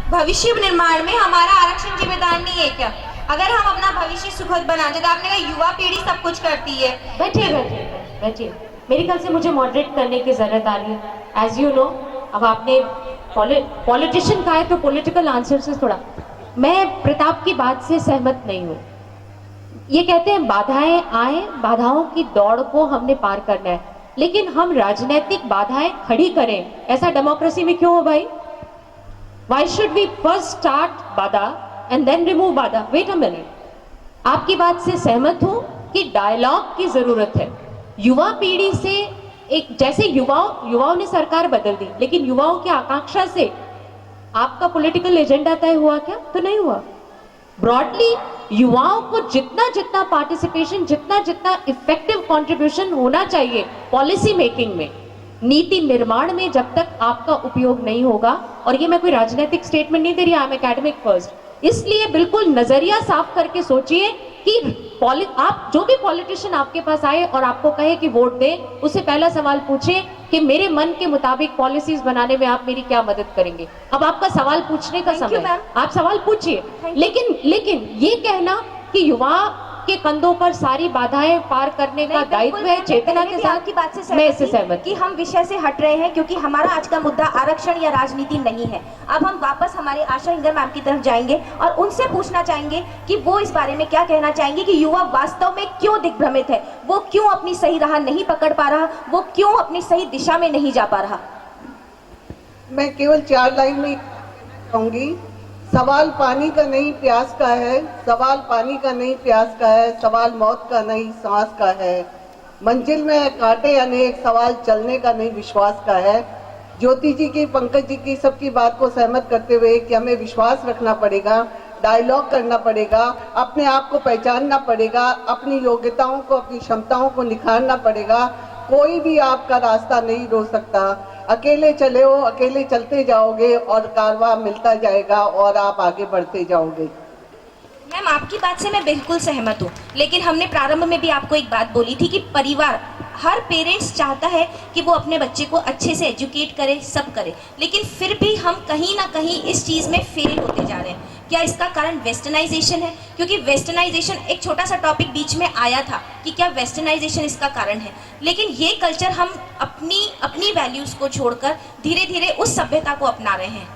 भविष्य निर्माण में हमारा आरक्षण जिम्मेदार नहीं है क्या? अगर हम अपना भविष्य सुखद बनाते तो आपने कहा युवा पीढ़ी सब कुछ करती है। बैठिए बैठिए बैठिए, मेरे ख्याल से मुझे मॉडरेट करने की जरूरत आ रही है। एज यू नो, अब आपने पॉलिटिशियन कहा है तो पॉलिटिकल आंसर से थोड़ा, मैं प्रताप की बात से सहमत नहीं हूँ। ये कहते हैं बाधाएं आए, बाधाओं की दौड़ को हमने पार करना है, लेकिन हम राजनीतिक बाधाएं खड़ी करें, ऐसा डेमोक्रेसी में क्यों हो भाई? Why should we first start बाधा and then remove बाधा? Wait a minute. आपकी बात से सहमत हूं कि डायलॉग की जरूरत है। युवा पीढ़ी से एक, जैसे युवाओं ने सरकार बदल दी, लेकिन युवाओं की आकांक्षा से आपका पॉलिटिकल एजेंडा तय हुआ क्या? तो नहीं हुआ। ब्रॉडली युवाओं को जितना जितना पार्टिसिपेशन, जितना जितना इफेक्टिव कंट्रीब्यूशन होना चाहिए पॉलिसी मेकिंग में, नीति निर्माण में, जब तक आपका उपयोग नहीं होगा, और ये मैं कोई राजनीतिक स्टेटमेंट नहीं दे रही, आई एम एकेडमिक फर्स्ट, इसलिए बिल्कुल नजरिया साफ करके सोचिए कि आप जो भी पॉलिटिशियन आपके पास आए और आपको कहे कि वोट दे, उससे पहला सवाल पूछिए कि मेरे मन के मुताबिक पॉलिसीज बनाने में आप मेरी क्या मदद करेंगे। अब आपका सवाल पूछने का समय है, आप सवाल पूछिए, लेकिन ये कहना कि युवा के कंधों पर सारी बाधाएं पार करने का दायित्व है, चेतना के साथ, की बात से मैं इससे सहमत कि हम विषय से हट रहे हैं, क्योंकि हमारा आज का मुद्दा आरक्षण या राजनीति नहीं है। अब हम वापस हमारे आशा इंगर मैम की तरफ जाएंगे और उनसे पूछना चाहेंगे कि वो इस बारे में क्या कहना चाहेंगे कि युवा वास्तव में क्यों दिग्भ्रमित है, वो क्यों अपनी सही राह नहीं पकड़ पा रहा, वो क्यों अपनी सही दिशा में नहीं जा पा रहा। मैं केवल 4 लाइन में कहूंगी, सवाल पानी का नहीं प्यास का है, सवाल पानी का नहीं प्यास का है, सवाल मौत का नहीं सांस का है, मंजिल में कांटे अनेक, सवाल चलने का नहीं विश्वास का है। ज्योति जी की, पंकज जी की, सबकी बात को सहमत करते हुए कि हमें विश्वास रखना पड़ेगा, डायलॉग करना पड़ेगा, अपने आप को पहचानना पड़ेगा, अपनी योग्यताओं को, अपनी क्षमताओं को निखारना पड़ेगा। कोई भी आपका रास्ता नहीं रोक सकता। अकेले चले हो, अकेले चलते जाओगे और कारवां मिलता जाएगा और आप आगे बढ़ते जाओगे। मैम, आपकी बात से मैं बिल्कुल सहमत हूँ, लेकिन हमने प्रारंभ में भी आपको एक बात बोली थी कि परिवार, हर पेरेंट्स चाहता है कि वो अपने बच्चे को अच्छे से एजुकेट करे, सब करे, लेकिन फिर भी हम कहीं ना कहीं इस चीज़ में फेल होते जा रहे हैं। क्या इसका कारण वेस्टर्नाइजेशन है? क्योंकि वेस्टर्नाइजेशन, एक छोटा सा टॉपिक बीच में आया था कि क्या वेस्टर्नाइजेशन इसका कारण है, लेकिन ये कल्चर हम अपनी वैल्यूज़ को छोड़कर धीरे धीरे उस सभ्यता को अपना रहे हैं।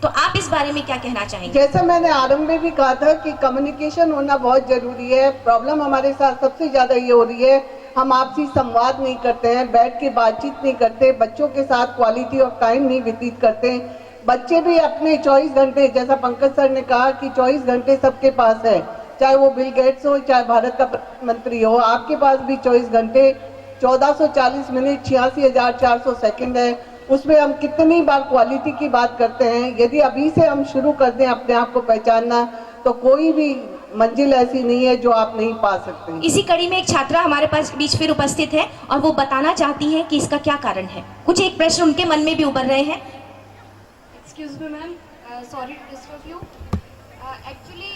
तो आप इस बारे में क्या कहना चाहेंगे? जैसा मैंने आरंभ में भी कहा था कि कम्युनिकेशन होना बहुत जरूरी है। प्रॉब्लम हमारे साथ सबसे ज्यादा ये हो रही है, हम आपसी संवाद नहीं करते हैं, बैठ के बातचीत नहीं करते, बच्चों के साथ क्वालिटी ऑफ टाइम नहीं व्यतीत करते। बच्चे भी अपने 24 घंटे, जैसा पंकज सर ने कहा कि 24 घंटे सबके पास है, चाहे वो बिल गेट्स हो, चाहे भारत का प्रधानमंत्री हो, आपके पास भी 24 घंटे 1440 मिनट 86,400 सेकंड है। उसमें हम कितनी बार क्वालिटी की बात करते हैं। यदि अभी से हम शुरू कर दें अपने आप को पहचानना, तो कोई भी मंजिल ऐसी नहीं है जो आप नहीं पा सकते। इसी कड़ी में एक छात्रा हमारे पास बीच फिर उपस्थित है और वो बताना चाहती है कि इसका क्या कारण है। कुछ एक प्रश्न उनके मन में भी उभर रहे हैं। Excuse me ma'am, sorry to disturb you. Actually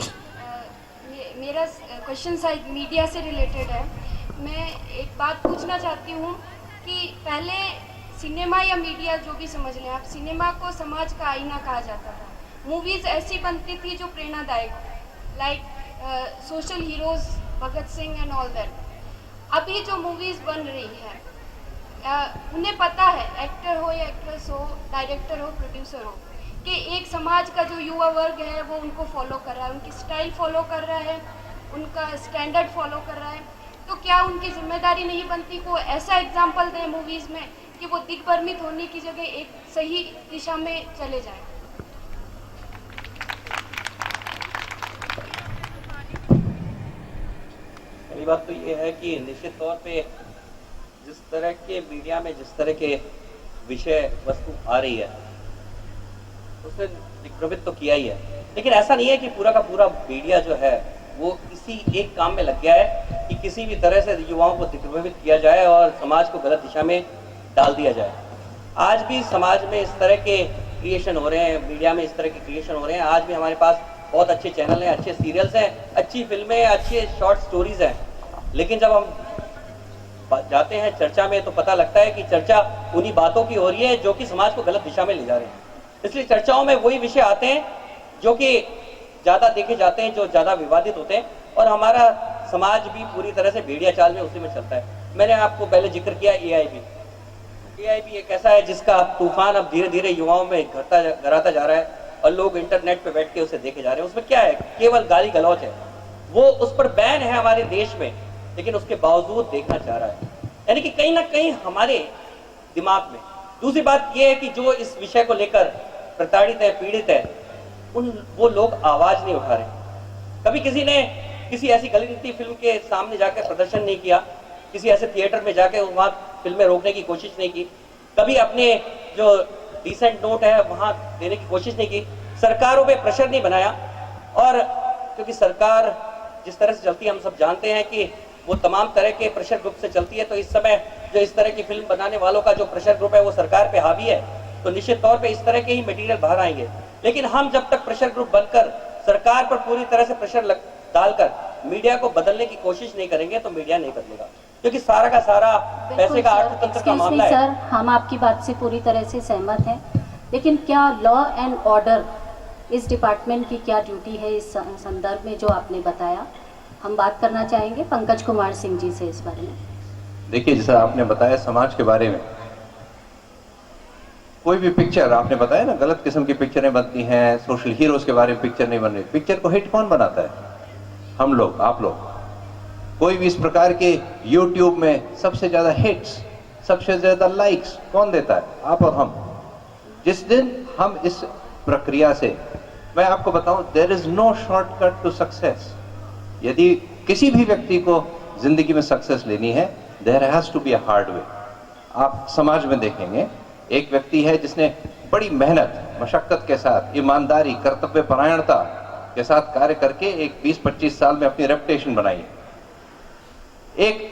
मेरा क्वेश्चन शायद मीडिया से रिलेटेड है। मैं एक बात पूछना चाहती हूँ कि पहले सिनेमा या मीडिया, जो भी समझ लें आप, सिनेमा को समाज का आईना कहा जाता था। मूवीज़ ऐसी बनती थी जो प्रेरणादायक, like social heroes, Bhagat Singh and all that. अभी जो मूवीज़ बन रही है, उन्हें पता है, एक्टर हो या एक्ट्रेस हो, डायरेक्टर हो, प्रोड्यूसर हो, कि एक समाज का जो युवा वर्ग है वो उनको फॉलो कर रहा है, उनकी स्टाइल फॉलो कर रहा है, उनका स्टैंडर्ड फॉलो कर रहा है। तो क्या उनकी जिम्मेदारी नहीं बनती को ऐसा एग्जाम्पल दें मूवीज़ में कि वो दिग्भ्रमित होने की जगह एक सही दिशा में चले जाएं? पहली बात तो ये है कि निश्चित तौर पे जिस तरह के मीडिया में जिस तरह के विषय वस्तु आ रही है, उसने दिग्भ्रमित तो किया ही है, लेकिन ऐसा नहीं है कि पूरा का पूरा मीडिया जो है वो इसी एक काम में लग गया है कि किसी भी तरह से युवाओं को दिग्भ्रमित किया जाए और समाज को गलत दिशा में डाल दिया जाए। आज भी समाज में इस तरह के क्रिएशन हो रहे हैं, मीडिया में इस तरह के क्रिएशन हो रहे हैं। आज भी हमारे पास बहुत अच्छे चैनल हैं, अच्छे सीरियल्स हैं, अच्छी फिल्में, अच्छे शॉर्ट स्टोरीज हैं, लेकिन जब हम जाते हैं चर्चा में तो पता लगता है कि चर्चा उन्हीं बातों की हो रही है जो कि समाज को गलत दिशा में ले जा रहे हैं। इसलिए चर्चाओं में वही विषय आते हैं जो कि ज़्यादा देखे जाते हैं, जो ज़्यादा विवादित होते हैं, और हमारा समाज भी पूरी तरह से भेड़िया चाल में उसी में चलता है। मैंने आपको पहले जिक्र किया AIB एक ऐसा है जिसका तूफान अब धीरे धीरे युवाओं में घराता जा रहा है, और लोग इंटरनेट पे बैठ के उसे देखे जा रहे हैं। उसमें क्या है, केवल गाली गलौज है, वो उस पर बैन है हमारे देश में, लेकिन उसके बावजूद देखना चाह रहा है, यानी कि कहीं ना कहीं हमारे दिमाग में। दूसरी बात यह है कि जो इस विषय को लेकर प्रताड़ित है, पीड़ित है, वो लोग आवाज नहीं उठा रहे। कभी किसी ने किसी ऐसी गलती फिल्म के सामने जाकर प्रदर्शन नहीं किया, किसी ऐसे थिएटर में जाकर वहां फिल्में रोकने की कोशिश नहीं की, कभी अपने जो डिसेंट नोट है वहां देने की कोशिश नहीं की, सरकारों पे प्रेशर नहीं बनाया। और क्योंकि सरकार जिस तरह से चलती है हम सब जानते हैं कि वो तमाम तरह के प्रेशर ग्रुप से चलती है, तो इस समय जो इस तरह की फिल्म बनाने वालों का जो प्रेशर ग्रुप है वो सरकार पे हावी है, तो निश्चित तौर पे इस तरह के ही मटेरियल बाहर आएंगे। लेकिन हम जब तक प्रेशर ग्रुप बनकर सरकार पर पूरी तरह से प्रेशर डालकर मीडिया को बदलने की कोशिश नहीं करेंगे तो मीडिया नहीं बदलेगा, क्योंकि सारा का सारा पैसे का अर्थतंत्र का मामला है। सर, हम आपकी बात से पूरी तरह से सहमत हैं, लेकिन क्या लॉ एंड ऑर्डर इस डिपार्टमेंट की क्या ड्यूटी है इस संदर्भ में जो आपने बताया? हम बात करना चाहेंगे पंकज कुमार सिंह जी से इस बारे में। देखिए, जैसा आपने बताया समाज के बारे में, कोई भी पिक्चर आपने बताया ना, गलत किस्म की पिक्चरें बनती हैं, सोशल हीरोज के बारे में पिक्चर नहीं बन रही। पिक्चर को हिट कौन बनाता है? हम लोग, आप लोग। कोई भी इस प्रकार के YouTube में सबसे ज्यादा हिट्स, सबसे ज्यादा लाइक्स कौन देता है? आप और हम। जिस दिन हम इस प्रक्रिया से, मैं आपको बताऊं, there is no shortcut to success. यदि किसी भी व्यक्ति को जिंदगी में सक्सेस लेनी है, there has to be a hard way. आप समाज में देखेंगे, एक व्यक्ति है जिसने बड़ी मेहनत, मशक्कत के साथ, ईमानदारी, कर्तव्य परायणता के साथ कार्य करके एक 20-25 साल में अपनी रेपुटेशन बनाई है। एक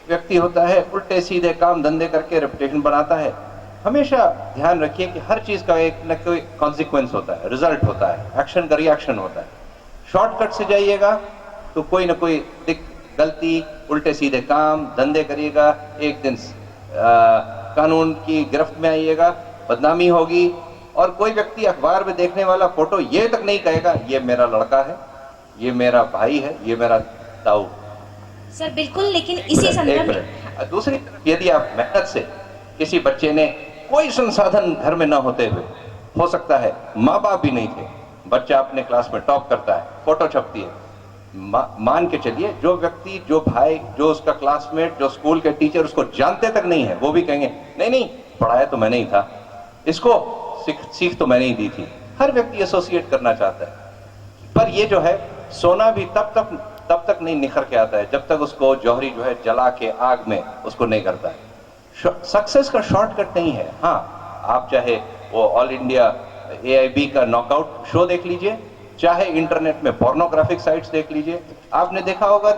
व्यक्ति होता है उल्टे सीधे काम धंधे करके रेपुटेशन बनाता है। हमेशा ध्यान रखिए कि हर चीज का एक न कोई कॉन्सिक्वेंस होता है, रिजल्ट होता है, एक्शन का रिएक्शन होता है। शॉर्टकट से जाइएगा तो कोई ना कोई गलती, उल्टे सीधे काम धंधे करिएगा, एक दिन कानून की गिरफ्त में आइएगा, बदनामी होगी। और कोई व्यक्ति अखबार में देखने वाला फोटो ये तक नहीं कहेगा ये मेरा लड़का है, ये मेरा भाई है, ये मेरा ताऊ। सर बिल्कुल, लेकिन इसी संदर्भ में दूसरी तरफ यदि आप मेहनत से, किसी बच्चे ने कोई संसाधन घर में न होते हुए, हो सकता है माँ बाप भी नहीं थे, बच्चा अपने क्लास में टॉप करता है, फोटो छपती है, मान के चलिए जो व्यक्ति, जो भाई, जो उसका क्लासमेट, जो स्कूल के टीचर उसको जानते तक नहीं है, वो भी कहेंगे नहीं नहीं पढ़ाया तो मैंने ही था, इसको सीख तो मैंने ही दी थी। हर व्यक्ति एसोसिएट करना चाहता है, पर ये जो है सोना भी तब तक नहीं निखर के आता है जब तक उसको जौहरी जो है जला के आग में उसको नहीं करता है। सक्सेस का शॉर्टकट नहीं है। हाँ, आप चाहे वो ऑल इंडिया AIB का नॉकआउट शो देख लीजिए, चाहे इंटरनेट में पोर्नोग्राफिक साइट्स देख लीजिए, आपने देखा होगा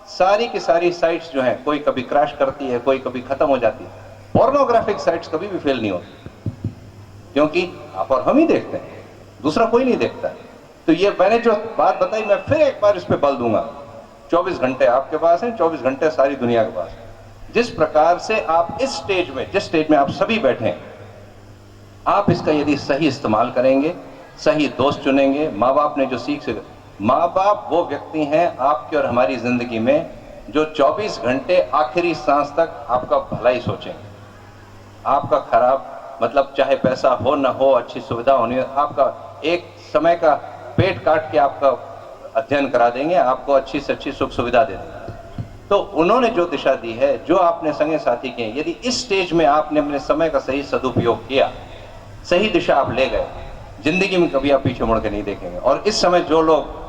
सारी की सारी साइट्स जो हैं, कोई कभी क्रैश करती है, कोई कभी खत्म हो जाती है। पोर्नोग्राफिक साइट्स कभी भी फेल नहीं होती, क्योंकि आप और हम ही देखते हैं, दूसरा कोई नहीं देखता है। तो ये मैंने जो बात बताई, मैं फिर एक बार इस पे बल दूंगा। 24 घंटे आपके पास हैं, 24 घंटे सारी दुनिया के पास। जिस प्रकार से आप इस स्टेज में, जिस स्टेज में आप सभी बैठे हैं, आप इसका यदि सही इस्तेमाल करेंगे, सही दोस्त चुनेंगे, माँ बाप ने जो सीख से, माँ बाप वो व्यक्ति हैं आपकी और हमारी जिंदगी में जो 24 घंटे आखिरी सांस तक आपका भलाई सोचेंगे। आपका खराब मतलब चाहे पैसा हो ना हो, अच्छी सुविधा होनी हो, आपका एक समय का पेट काट के आपका अध्ययन करा देंगे, आपको अच्छी से अच्छी सुख सुविधा दे देंगे। तो उन्होंने जो दिशा दी है, जो आपने संगे साथी किए, यदि इस स्टेज में आपने अपने समय का सही सदुपयोग किया, सही दिशा आप ले गए, जिंदगी में कभी आप पीछे मुड़ के नहीं देखेंगे। और इस समय जो लोग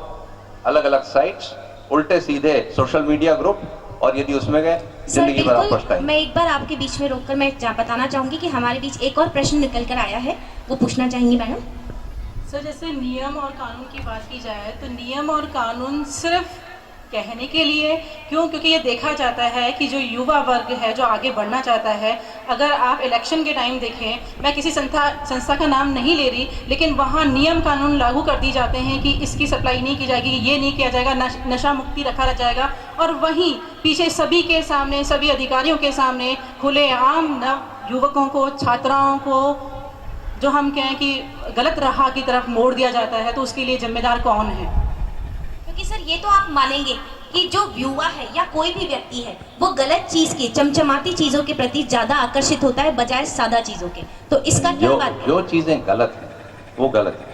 अलग अलग साइट्स, उल्टे सीधे सोशल मीडिया ग्रुप, और यदि उसमें गए, जिंदगी भर आप पछताएंगे। मैं एक बार आपके बीच में रोककर मैं बताना चाहूंगी कि हमारे बीच एक और प्रश्न निकल कर आया है, वो पूछना चाहेंगी मैडम। सर, जैसे नियम और कानून की बात की जाए तो नियम और कानून सिर्फ कहने के लिए क्यों? क्योंकि ये देखा जाता है कि जो युवा वर्ग है, जो आगे बढ़ना चाहता है, अगर आप इलेक्शन के टाइम देखें, मैं किसी संस्था का नाम नहीं ले रही, लेकिन वहाँ नियम कानून लागू कर दी जाते हैं कि इसकी सप्लाई नहीं की जाएगी, ये नहीं किया जाएगा, नशा मुक्ति रखा जाएगा, और वहीं पीछे सभी के सामने, सभी अधिकारियों के सामने खुलेआम युवकों को, छात्राओं को जो हम कहें कि गलत राह की तरफ मोड़ दिया जाता है, तो उसके लिए जिम्मेदार कौन है? क्योंकि सर ये तो आप मानेंगे कि जो युवा है या कोई भी व्यक्ति है वो गलत चीज की, चमचमाती चीजों के प्रति ज्यादा आकर्षित होता है बजाय सादा चीजों के, तो इसका क्या बात है? जो चीजें गलत हैं वो गलत है,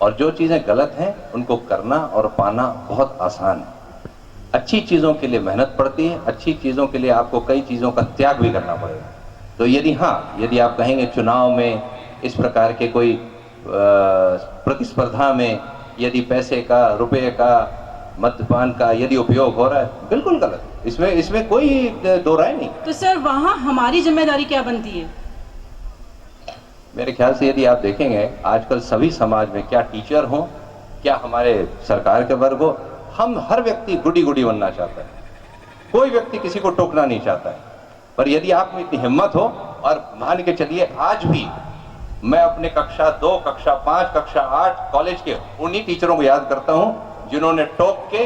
और जो चीजें गलत हैं उनको करना और पाना बहुत आसान है। अच्छी चीजों के लिए मेहनत पड़ती है, अच्छी चीजों के लिए आपको कई चीजों का त्याग भी करना पड़ेगा। तो यदि आप कहेंगे चुनाव में इस प्रकार के कोई प्रतिस्पर्धा में यदि पैसे का, रुपए का, मद्यपान का यदि उपयोग हो रहा है, बिल्कुल गलत, इसमें कोई दो राय नहीं। तो सर वहाँ हमारी जिम्मेदारी क्या बनती है? मेरे ख्याल से यदि आप देखेंगे आजकल सभी समाज में, क्या टीचर हो, क्या हमारे सरकार के वर्ग हो, हम हर व्यक्ति गुडी गुडी बनना चाहता है, कोई व्यक्ति किसी को टोकना नहीं चाहता है। पर यदि आप में इतनी हिम्मत हो, और मान के चलिए आज भी मैं अपने कक्षा 2, कक्षा 5, कक्षा 8 कॉलेज के उन्हीं टीचरों को याद करता हूं जिन्होंने टोक के,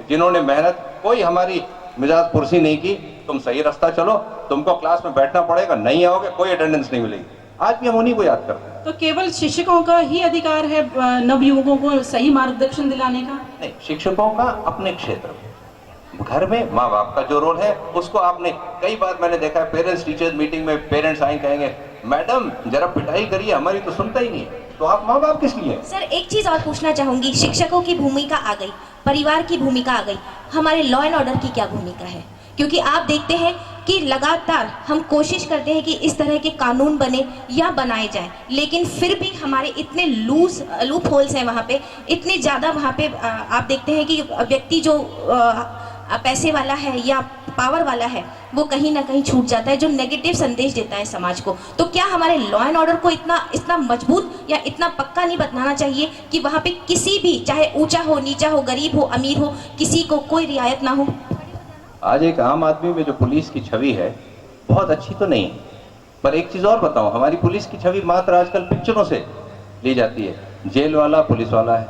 जिन्होंने मेहनत, कोई हमारी मिजाज पुरसी नहीं की, तुम सही रास्ता चलो, तुमको क्लास में बैठना पड़ेगा, नहीं आओगे कोई अटेंडेंस नहीं मिलेगी। आज भी हम उन्हीं को याद करते हैं। तो केवल शिक्षकों का ही अधिकार है नवयुवकों को सही मार्गदर्शन दिलाने का? नहीं, शिक्षकों का अपने क्षेत्र में, घर में माँ बाप का जो रोल है उसको आपने कई बार मैंने देखा है, पेरेंट्स टीचर्स मीटिंग में पेरेंट्स आए कहेंगे मैडम जरा पिटाई करिए, हमारी तो सुनता ही नहीं है, तो आप माँ बाप किस लिए? सर एक चीज और पूछना चाहूंगी, शिक्षकों की भूमिका आ गई, परिवार की भूमिका आ गई, हमारे लॉ एंड ऑर्डर की क्या भूमिका है? क्योंकि आप देखते हैं कि लगातार हम कोशिश करते हैं कि इस तरह के कानून बने या बनाए जाएं, लेकिन फिर भी हमारे इतने लूप होल्स हैं वहाँ पे, इतने ज़्यादा वहाँ पे आप देखते हैं कि व्यक्ति जो पैसे वाला है या पावर वाला है वो कहीं ना कहीं छूट जाता है, जो नेगेटिव संदेश देता है समाज को। तो क्या हमारे लॉ एंड ऑर्डर को इतना मजबूत या इतना पक्का नहीं बनाना चाहिए कि वहाँ पे किसी भी, चाहे ऊंचा हो, नीचा हो, गरीब हो, अमीर हो, किसी को कोई रियायत ना हो? आज एक आम आदमी में जो पुलिस की छवि है बहुत अच्छी तो नहीं है, पर एक चीज और बताऊं, हमारी पुलिस की छवि मात्र आजकल पिक्चरों से ली जाती है। जेल वाला पुलिस वाला है,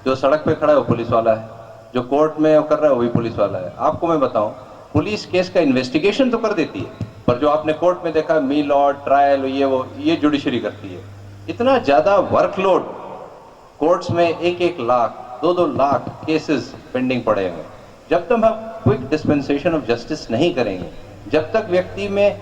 जो सड़क पे खड़ा है वो पुलिस वाला है, जो कोर्ट में कर रहा है वो भी पुलिस वाला है। आपको मैं बताऊं, पुलिस केस का इन्वेस्टिगेशन तो कर देती है, पर जो आपने कोर्ट में देखा मी लॉ ट्रायल ये जुडिशरी करती है। इतना ज्यादा वर्कलोड कोर्ट्स में, 1-1 लाख 2-2 लाख केसेस पेंडिंग पड़े हुए। जब तक हम क्विक डिस्पेंसेशन ऑफ जस्टिस नहीं करेंगे, जब तक व्यक्ति में,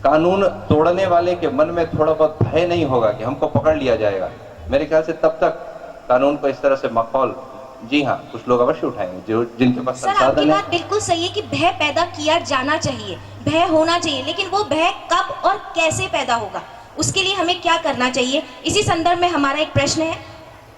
कानून तोड़ने वाले के मन में थोड़ा बहुत भय नहीं होगा कि हमको पकड़ लिया जाएगा, मेरे ख्याल से तब तक कानून को इस तरह से माहौल, जी हाँ, कुछ लोग अवश्य उठाएंगे जो जिनके पास सर आपकी बात बिल्कुल सही है कि भय पैदा किया जाना चाहिए, भय होना चाहिए, लेकिन वो भय कब और कैसे पैदा होगा, उसके लिए हमें क्या करना चाहिए? इसी संदर्भ में हमारा एक प्रश्न है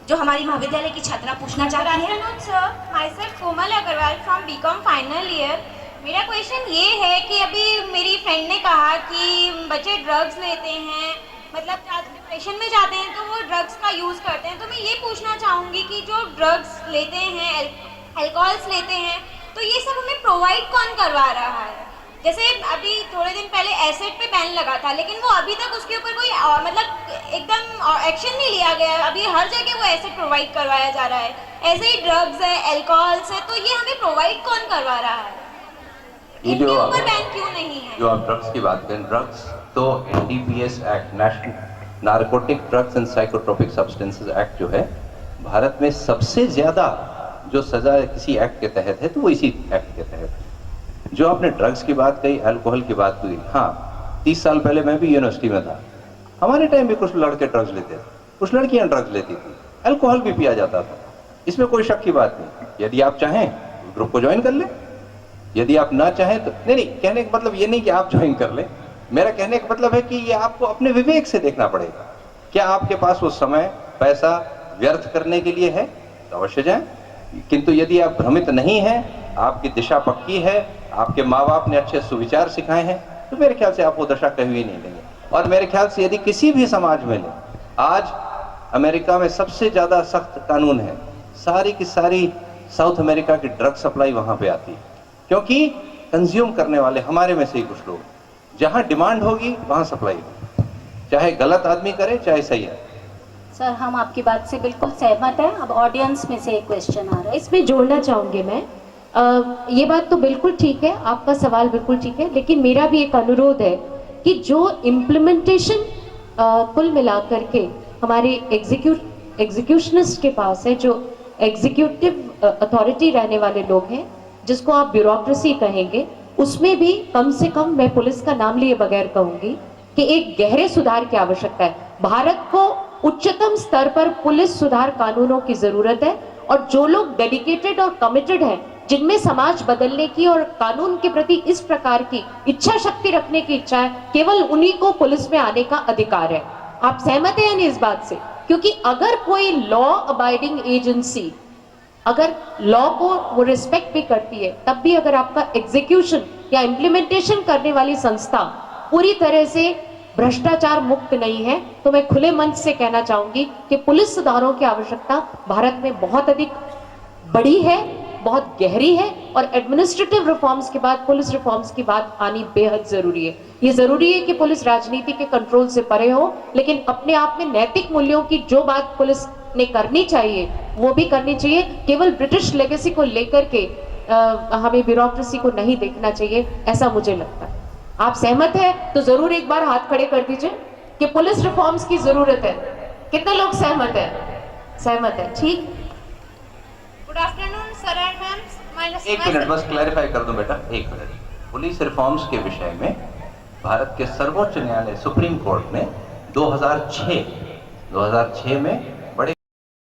जो हमारी महाविद्यालय की छात्रा पूछना चाह रही है। Sir, myself Komal Agarwal from BCom final year. मेरा क्वेश्चन ये है कि अभी मेरी फ्रेंड ने कहा कि बच्चे ड्रग्स लेते हैं, मतलब डिप्रेशन में जाते हैं तो वो ड्रग्स का यूज़ करते हैं। तो मैं ये पूछना चाहूँगी कि जो ड्रग्स लेते हैं, अल्कोहल्स लेते हैं, तो ये सब हमें प्रोवाइड कौन करवा रहा है? जैसे अभी थोड़े दिन पहले एसिड पे बैन लगा था, लेकिन वो अभी तक उसके ऊपर कोई मतलब एकदम एक्शन नहीं लिया गया है। अभी हर जगह वो एसिड प्रोवाइड करवाया जा रहा है। ऐसे ही ड्रग्स है, अल्कोहल्स है, तो ये हमें प्रोवाइड कौन करवा रहा है? इनके ऊपर बैन क्यों नहीं है? जो आप ड्रग्स की बात करें, ड्रग्स तो NDPS act, national narcotic drugs and psychotropic substances act जो है, भारत में सबसे ज्यादा जो सजा किसी एक्ट के तहत है तो वो इसी एक्ट के तहत है। जो आपने ड्रग्स की बात कही, अल्कोहल की बात हुई, हाँ 30 साल पहले मैं भी यूनिवर्सिटी में था, हमारे टाइम भी कुछ लड़के ड्रग्स लेते थे, कुछ लड़कियां ड्रग्स लेती थी, अल्कोहल भी पिया जाता था, इसमें कोई शक की बात नहीं। यदि आप चाहें ग्रुप को ज्वाइन कर ले, यदि आप ना चाहें तो नहीं, कहने का मतलब ये नहीं कि आप ज्वाइन कर ले, मेरा कहने का मतलब है कि ये आपको अपने विवेक से देखना पड़ेगा। क्या आपके पास वो समय, पैसा व्यर्थ करने के लिए है तो अवश्य जाएं, किंतु यदि आप भ्रमित नहीं हैं, आपकी दिशा पक्की है, आपके माँ बाप ने अच्छे सुविचार सिखाए हैं, तो मेरे ख्याल से आप वो दशा कभी भी नहीं लेंगे। और मेरे ख्याल से यदि किसी भी समाज में ले, आज अमेरिका में सबसे ज्यादा सख्त कानून है, सारी की सारी साउथ अमेरिका की ड्रग सप्लाई वहां पे आती है, क्योंकि कंज्यूम करने वाले हमारे में से ही कुछ लोग, जहां डिमांड होगी वहां सप्लाई होगी, चाहे गलत आदमी करे चाहे सही है। सर हम आपकी बात से बिल्कुल सहमत हैं। अब ऑडियंस में से एक क्वेश्चन आ रहा है, इसमें जोड़ना चाहूँगी मैं। ये बात तो बिल्कुल ठीक है, आपका सवाल बिल्कुल ठीक है, लेकिन मेरा भी एक अनुरोध है कि जो इम्प्लीमेंटेशन कुल मिलाकर के हमारे एग्जीक्यूशनिस्ट के पास है, जो एग्जीक्यूटिव अथॉरिटी रहने वाले लोग हैं, जिसको आप ब्यूरोक्रेसी कहेंगे, उसमें भी कम से कम मैं पुलिस का नाम लिए बगैर कहूंगी कि एक गहरे सुधार की आवश्यकता है। भारत को उच्चतम स्तर पर पुलिस सुधार कानूनों की जरूरत है, और जो लोग डेडिकेटेड और कमिटेड हैं, जिनमें समाज बदलने की और कानून के प्रति इस प्रकार की इच्छा शक्ति रखने की इच्छा है, केवल उन्हीं को पुलिस में आने का अधिकार है। आप सहमत हैं या नहीं इस बात से? क्योंकि अगर कोई लॉ अबाइडिंग एजेंसी अगर लॉ को वो रिस्पेक्ट भी करती है, तब भी अगर आपका एग्जीक्यूशन या इम्प्लीमेंटेशन करने वाली संस्था पूरी तरह से भ्रष्टाचार मुक्त नहीं है, तो मैं खुले मंच से कहना चाहूंगी कि पुलिस सुधारों की आवश्यकता भारत में बहुत अधिक बड़ी है, बहुत गहरी है, और एडमिनिस्ट्रेटिव रिफॉर्म्स के बाद पुलिस रिफॉर्म्स की बात आनी बेहद जरूरी है। ये जरूरी है कि पुलिस राजनीति के कंट्रोल से परे हो, लेकिन अपने आप में नैतिक मूल्यों की जो बात पुलिस ने करनी चाहिए वो भी करनी चाहिए। केवल ब्रिटिश लेगेसी को लेकर के हमें ब्यूरोक्रेसी को नहीं देखना चाहिए, ऐसा मुझे लगता है। आप सहमत है तो जरूर एक बार हाथ खड़े कर दीजिए कि पुलिस रिफॉर्म्स की जरूरत है। कितने लोग सहमत है? सहमत है, ठीक। Good afternoon sir and ma'am. एक मिनट बस क्लैरिफाई कर दूं बेटा, एक मिनट। पुलिस रिफॉर्म्स के विषय में भारत के सर्वोच्च न्यायालय सुप्रीम कोर्ट ने 2006 में